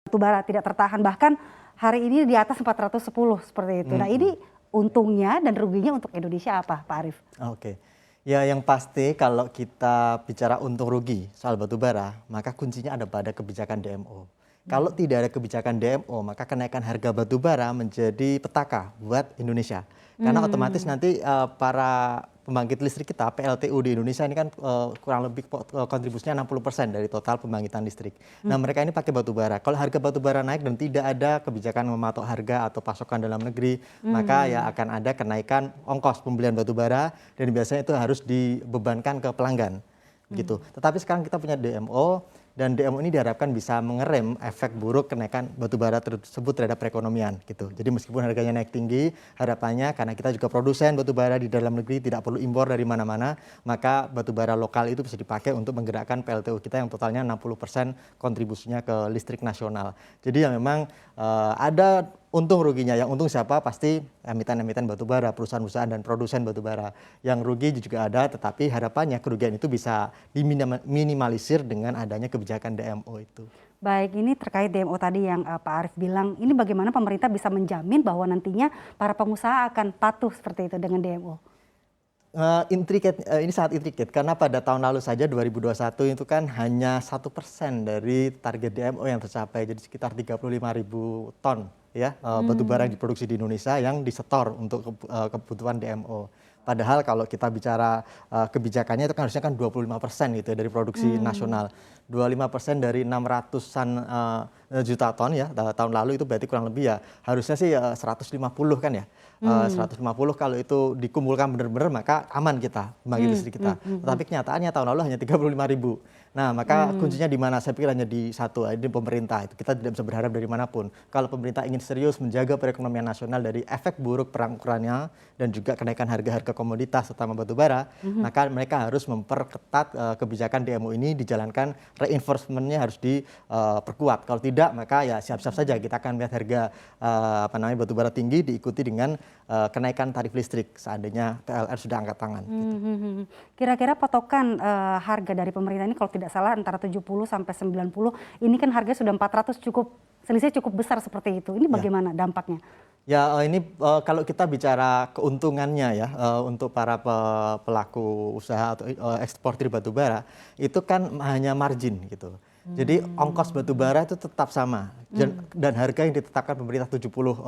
Batubara tidak tertahan, bahkan hari ini di atas 410 seperti itu. Nah ini untungnya dan ruginya untuk Indonesia apa Pak Arief? Oke, ya yang pasti kalau kita bicara untung rugi soal batubara, maka kuncinya ada pada kebijakan DMO. Kalau tidak ada kebijakan DMO, maka kenaikan harga batubara menjadi petaka buat Indonesia. Karena otomatis nanti para pembangkit listrik kita, PLTU di Indonesia ini kan kurang lebih kontribusinya 60% dari total pembangkitan listrik. Nah mereka ini pakai batubara. Kalau harga batubara naik dan tidak ada kebijakan mematok harga atau pasokan dalam negeri, maka ya akan ada kenaikan ongkos pembelian batubara dan biasanya itu harus dibebankan ke pelanggan. Gitu. Tetapi sekarang kita punya DMO, dan DMO ini diharapkan bisa mengerem efek buruk kenaikan batubara tersebut terhadap perekonomian gitu. Jadi meskipun harganya naik tinggi, harapannya karena kita juga produsen batubara di dalam negeri, tidak perlu impor dari mana-mana, maka batubara lokal itu bisa dipakai untuk menggerakkan PLTU kita yang totalnya 60% kontribusinya ke listrik nasional. Jadi ya memang ada untung ruginya. Yang untung siapa? Pasti emiten-emiten batubara, perusahaan-perusahaan dan produsen batubara. Yang rugi juga ada, tetapi harapannya kerugian itu bisa diminimalisir dengan adanya kebijakan DMO itu. Baik, ini terkait DMO tadi yang Pak Arief bilang, ini bagaimana pemerintah bisa menjamin bahwa nantinya para pengusaha akan patuh seperti itu dengan DMO? Ini sangat intricate karena pada tahun lalu saja 2021 itu kan hanya 1% dari target DMO yang tercapai, jadi sekitar 35.000 ton ya batubara yang diproduksi di Indonesia yang disetor untuk kebutuhan DMO. Padahal kalau kita bicara kebijakannya itu kan harusnya kan 25% gitu ya dari produksi nasional. 25% dari 600-an juta ton ya tahun lalu itu berarti kurang lebih ya harusnya sih 150 kan ya. 150 kalau itu dikumpulkan benar-benar maka aman kita pembangkit listrik kita. Tetapi kenyataannya tahun lalu hanya 35.000. Nah maka kuncinya di mana? Saya pikir hanya di satu, di pemerintah. Itu kita tidak bisa berharap dari manapun. Kalau pemerintah ingin serius menjaga perekonomian nasional dari efek buruk perang Ukraina dan juga kenaikan harga-harga komoditas terutama batubara, maka mereka harus memperketat kebijakan DMO ini dijalankan, reinforcementnya harus diperkuat. Kalau tidak maka ya siap-siap saja kita akan melihat harga batubara tinggi diikuti dengan kenaikan tarif listrik seandainya PLN sudah angkat tangan. Gitu. Kira-kira patokan harga dari pemerintah ini kalau tidak salah antara 70 sampai 90, ini kan harga sudah 400 selisih cukup besar seperti itu. Ini bagaimana dampaknya? Ya ini kalau kita bicara keuntungannya ya untuk para pelaku usaha atau eksportir batubara itu kan hanya margin gitu. Jadi ongkos batubara itu tetap sama dan harga yang ditetapkan pemerintah $70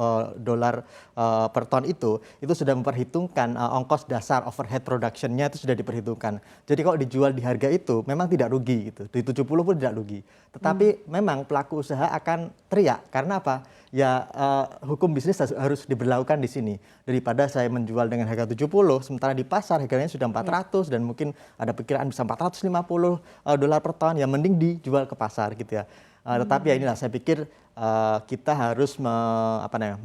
per ton itu sudah memperhitungkan ongkos dasar overhead productionnya itu sudah diperhitungkan. Jadi kalau dijual di harga itu memang tidak rugi gitu, di 70 pun tidak rugi. Tetapi memang pelaku usaha akan teriak karena apa? Ya hukum bisnis harus diberlakukan di sini. Daripada saya menjual dengan harga 70 sementara di pasar harganya sudah 400 dan mungkin ada perkiraan bisa $450 per ton, ya mending dijual ke pasar gitu ya. Tetapi ya inilah saya pikir kita harus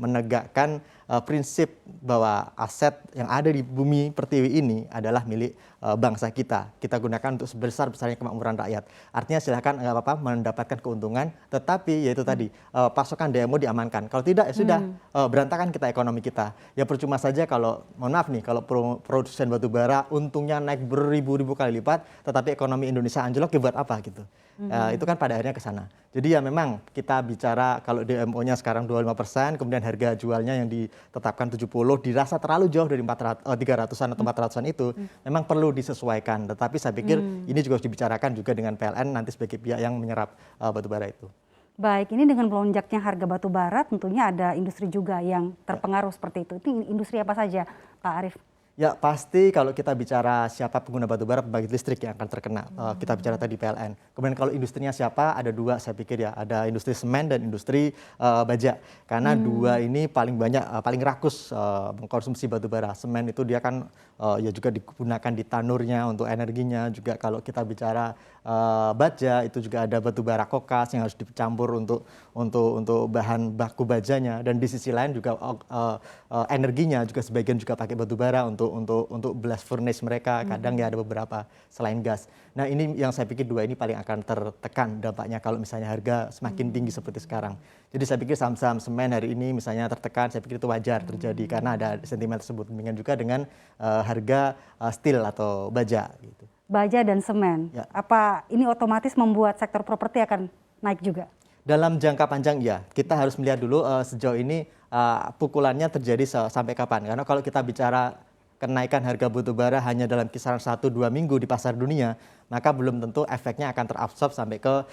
menegakkan prinsip bahwa aset yang ada di bumi pertiwi ini adalah milik bangsa kita. Kita gunakan untuk sebesar-besarnya kemakmuran rakyat. Artinya silahkan mendapatkan keuntungan, tetapi yaitu tadi pasokan DMO diamankan. Kalau tidak ya sudah berantakan kita ekonomi kita. Ya percuma saja kalau mohon maaf nih kalau produsen batubara untungnya naik beribu-ribu kali lipat, tetapi ekonomi Indonesia anjlok ya buat apa gitu. Itu kan pada akhirnya ke sana. Jadi ya memang kita bicara kalau DMO-nya sekarang 25%, kemudian harga jualnya yang ditetapkan 70 dirasa terlalu jauh dari 300-an atau 400-an itu, memang perlu disesuaikan. Tetapi saya pikir ini juga harus dibicarakan juga dengan PLN nanti sebagai pihak yang menyerap batubara itu. Baik, ini dengan melonjaknya harga batubara tentunya ada industri juga yang terpengaruh seperti itu. Ini industri apa saja Pak Arief? Ya pasti kalau kita bicara siapa pengguna batubara, pembangkit listrik yang akan terkena. Kita bicara tadi PLN. Kemudian kalau industrinya siapa, ada dua saya pikir ya. Ada industri semen dan industri baja. Karena dua ini paling banyak, paling rakus mengkonsumsi batubara. Semen itu dia kan ya juga digunakan di tanurnya untuk energinya. Juga kalau kita bicara baja itu juga ada batubara kokas yang harus dicampur untuk bahan baku bajanya. Dan di sisi lain juga energinya juga sebagian juga pakai batubara untuk blast furnace mereka, kadang ya ada beberapa selain gas. Nah ini yang saya pikir dua ini paling akan tertekan dampaknya kalau misalnya harga semakin tinggi seperti sekarang. Jadi saya pikir saham-saham semen hari ini misalnya tertekan, saya pikir itu wajar terjadi karena ada sentimen tersebut. Demikian juga dengan harga steel atau baja. Gitu. Baja dan semen, apa ini otomatis membuat sektor properti akan naik juga? Dalam jangka panjang ya, kita harus melihat dulu sejauh ini pukulannya terjadi sampai kapan. Karena kalau kita bicara kenaikan harga batubara hanya dalam kisaran 1-2 minggu di pasar dunia, maka belum tentu efeknya akan terabsorb sampai ke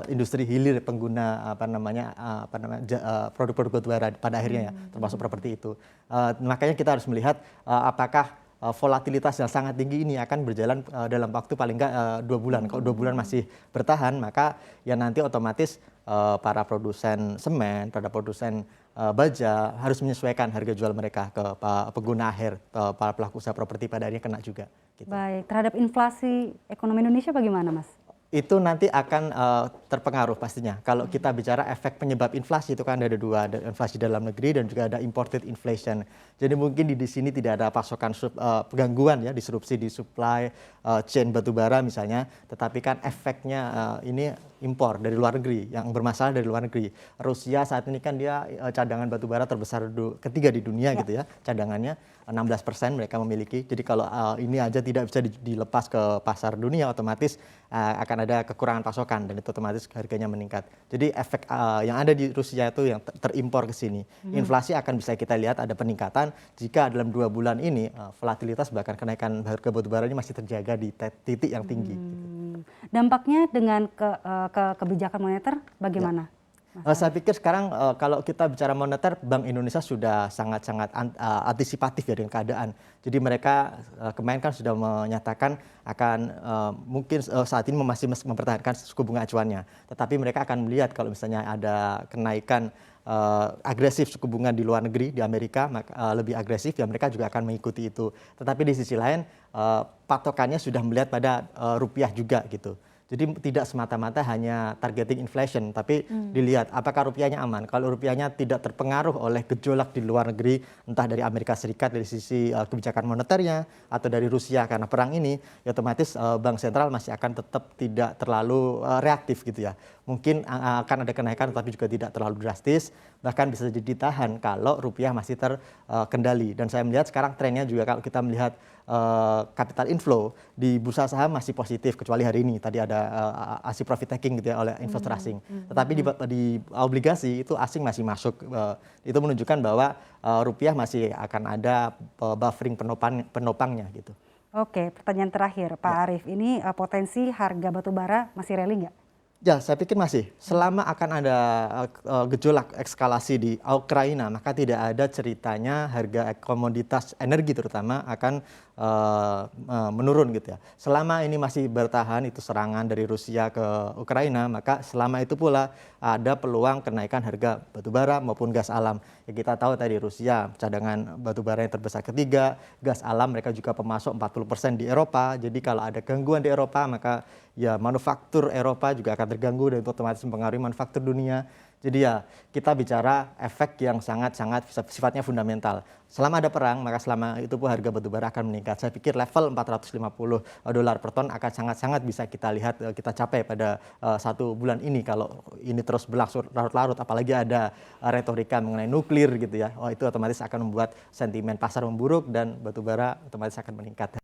industri hilir pengguna produk-produk batubara pada akhirnya ya, termasuk properti itu. Makanya kita harus melihat apakah volatilitas yang sangat tinggi ini akan berjalan dalam waktu paling nggak 2 bulan. Kalau 2 bulan masih bertahan, maka ya nanti otomatis para produsen semen, para produsen baja harus menyesuaikan harga jual mereka ke pengguna akhir, para pelaku usaha properti pada akhirnya kena juga. Gitu. Baik, terhadap inflasi ekonomi Indonesia bagaimana, Mas? Itu nanti akan terpengaruh pastinya. Kalau kita bicara efek penyebab inflasi itu kan ada dua, ada inflasi dalam negeri dan juga ada imported inflation. Jadi mungkin di sini tidak ada pasokan gangguan ya, disrupsi di supply chain batubara misalnya, tetapi kan efeknya ini impor dari luar negeri, yang bermasalah dari luar negeri. Rusia saat ini kan dia cadangan batubara terbesar ketiga di dunia gitu ya, cadangannya 16% mereka memiliki. Jadi kalau ini aja tidak bisa dilepas ke pasar dunia, otomatis akan ada kekurangan pasokan dan itu otomatis harganya meningkat. Jadi efek yang ada di Rusia itu yang terimpor ke sini. Inflasi akan bisa kita lihat ada peningkatan jika dalam 2 bulan ini volatilitas bahkan kenaikan harga batubara ini masih terjaga di titik yang tinggi. Gitu. Dampaknya dengan kebijakan moneter bagaimana? Saya pikir sekarang kalau kita bicara moneter, Bank Indonesia sudah sangat-sangat antisipatif ya dengan keadaan. Jadi mereka kemarin kan sudah menyatakan akan mungkin saat ini masih mempertahankan suku bunga acuannya. Tetapi mereka akan melihat kalau misalnya ada kenaikan agresif suku bunga di luar negeri, di Amerika lebih agresif, ya mereka juga akan mengikuti itu. Tetapi di sisi lain patokannya sudah melihat pada rupiah juga gitu. Jadi tidak semata-mata hanya targeting inflation, tapi dilihat apakah rupiahnya aman. Kalau rupiahnya tidak terpengaruh oleh gejolak di luar negeri, entah dari Amerika Serikat dari sisi kebijakan moneternya, atau dari Rusia karena perang ini, ya otomatis Bank Sentral masih akan tetap tidak terlalu reaktif gitu ya. Mungkin akan ada kenaikan, tapi juga tidak terlalu drastis, bahkan bisa jadi ditahan kalau rupiah masih terkendali. Dan saya melihat sekarang trennya juga kalau kita melihat capital inflow di bursa saham masih positif, kecuali hari ini tadi ada aksi profit taking gitu ya oleh investor asing. Tetapi di obligasi itu asing masih masuk. Itu menunjukkan bahwa rupiah masih akan ada buffering penopangnya gitu. Oke, pertanyaan terakhir Pak Arief, ini potensi harga batubara masih rally nggak? Ya, saya pikir masih. Selama akan ada gejolak eskalasi di Ukraina, maka tidak ada ceritanya harga komoditas energi terutama akan menurun gitu ya. Selama ini masih bertahan itu serangan dari Rusia ke Ukraina, maka selama itu pula ada peluang kenaikan harga batubara maupun gas alam. Ya, kita tahu tadi Rusia cadangan batubara yang terbesar ketiga, gas alam mereka juga pemasok 40% di Eropa. Jadi kalau ada gangguan di Eropa, maka ya manufaktur Eropa juga akan terganggu dan itu otomatis mempengaruhi manufaktur dunia. Jadi ya kita bicara efek yang sangat-sangat sifatnya fundamental. Selama ada perang, maka selama itu pun harga batubara akan meningkat. Saya pikir level $450 per ton akan sangat-sangat bisa kita lihat, kita capai pada 1 bulan ini kalau ini terus berlangsung larut-larut. Apalagi ada retorika mengenai nuklir gitu ya. Oh, itu otomatis akan membuat sentimen pasar memburuk dan batubara otomatis akan meningkat.